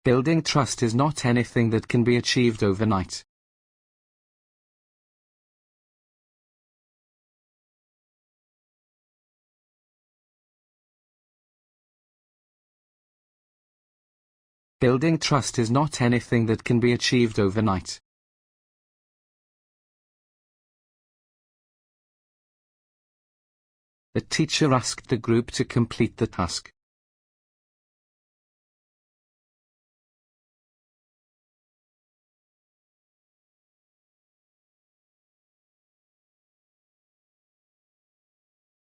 Building trust is not anything that can be achieved overnight. Building trust is not anything that can be achieved overnight. The teacher asked the group to complete the task.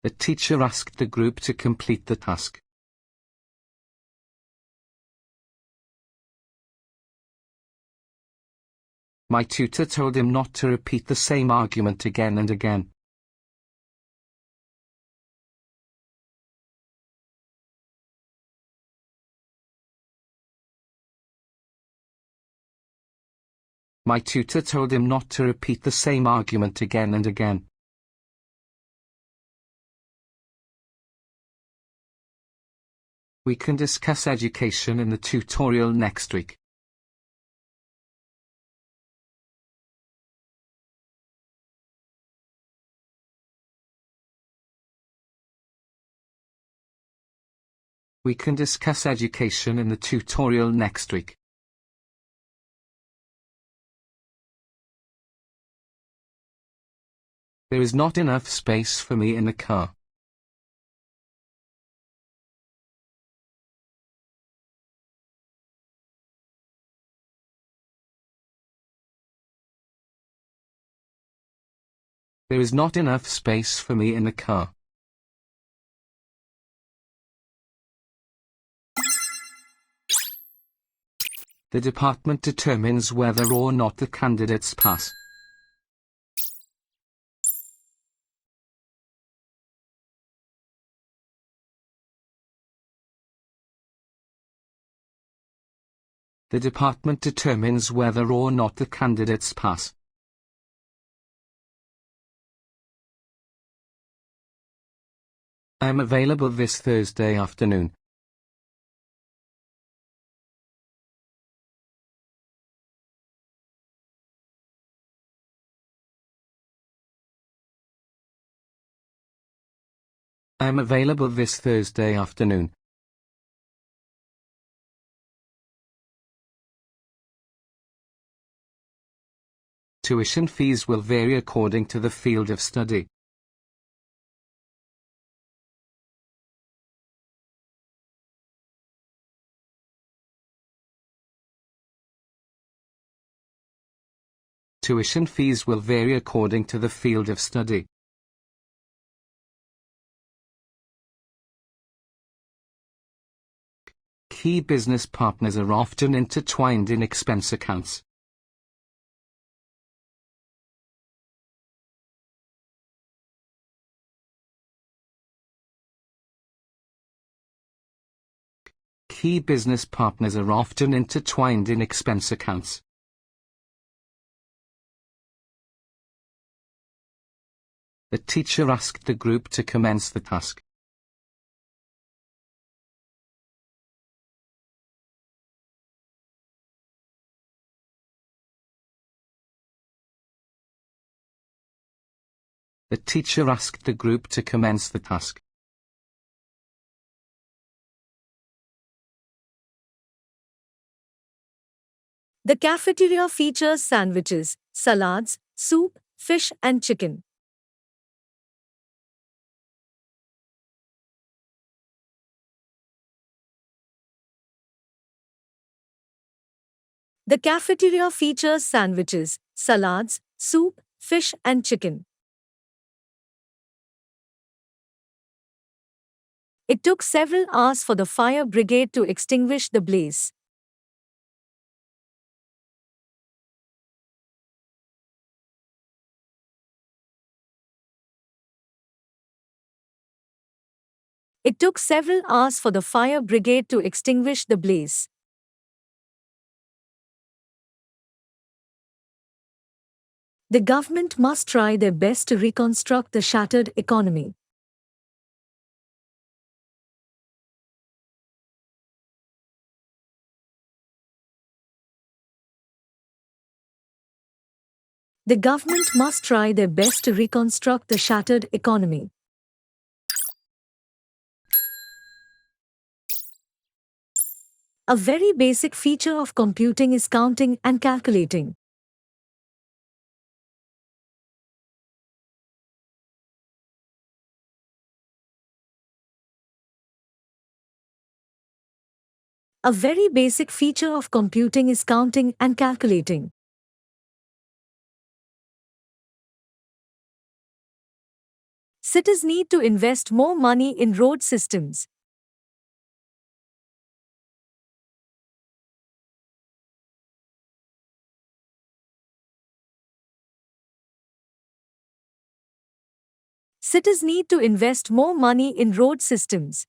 The teacher asked the group to complete the task. My tutor told him not to repeat the same argument again and again. My tutor told him not to repeat the same argument again and again. We can discuss education in the tutorial next week. We can discuss education in the tutorial next week. There is not enough space for me in the car. There is not enough space for me in the car. The department determines whether or not the candidates pass. The department determines whether or not the candidates pass. I am available this Thursday afternoon. I am available this Thursday afternoon. Tuition fees will vary according to the field of study. Tuition fees will vary according to the field of study. Key business partners are often intertwined in expense accounts. Key business partners are often intertwined in expense accounts. The teacher asked the group to commence the task. The teacher asked the group to commence the task. The cafeteria features sandwiches, salads, soup, fish and chicken. The cafeteria features sandwiches, salads, soup, fish and chicken. It took several hours for the fire brigade to extinguish the blaze. It took several hours for the fire brigade to extinguish the blaze. The government must try their best to reconstruct the shattered economy. The government must try their best to reconstruct the shattered economy. A very basic feature of computing is counting and calculating. A very basic feature of computing is counting and calculating. Cities need to invest more money in road systems. Cities need to invest more money in road systems.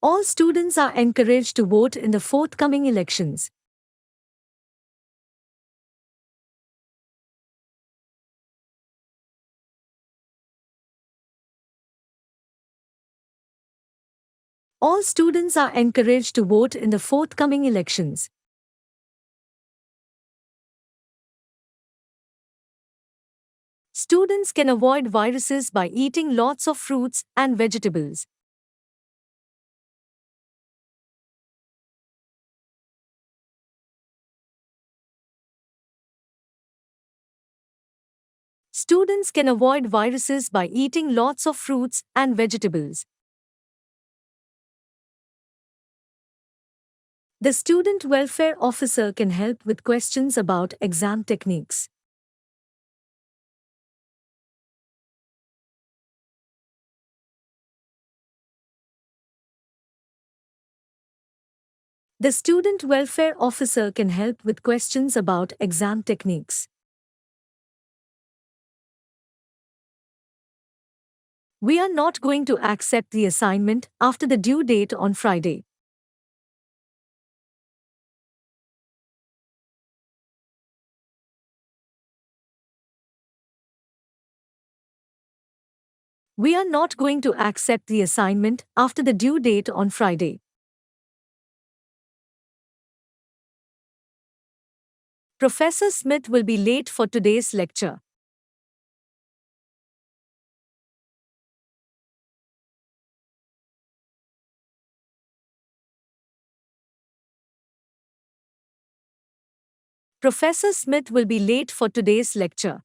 All students are encouraged to vote in the forthcoming elections. All students are encouraged to vote in the forthcoming elections. Students can avoid viruses by eating lots of fruits and vegetables. Students can avoid viruses by eating lots of fruits and vegetables. The student welfare officer can help with questions about exam techniques. The student welfare officer can help with questions about exam techniques. We are not going to accept the assignment after the due date on Friday. We are not going to accept the assignment after the due date on Friday. Professor Smith will be late for today's lecture. Professor Smith will be late for today's lecture.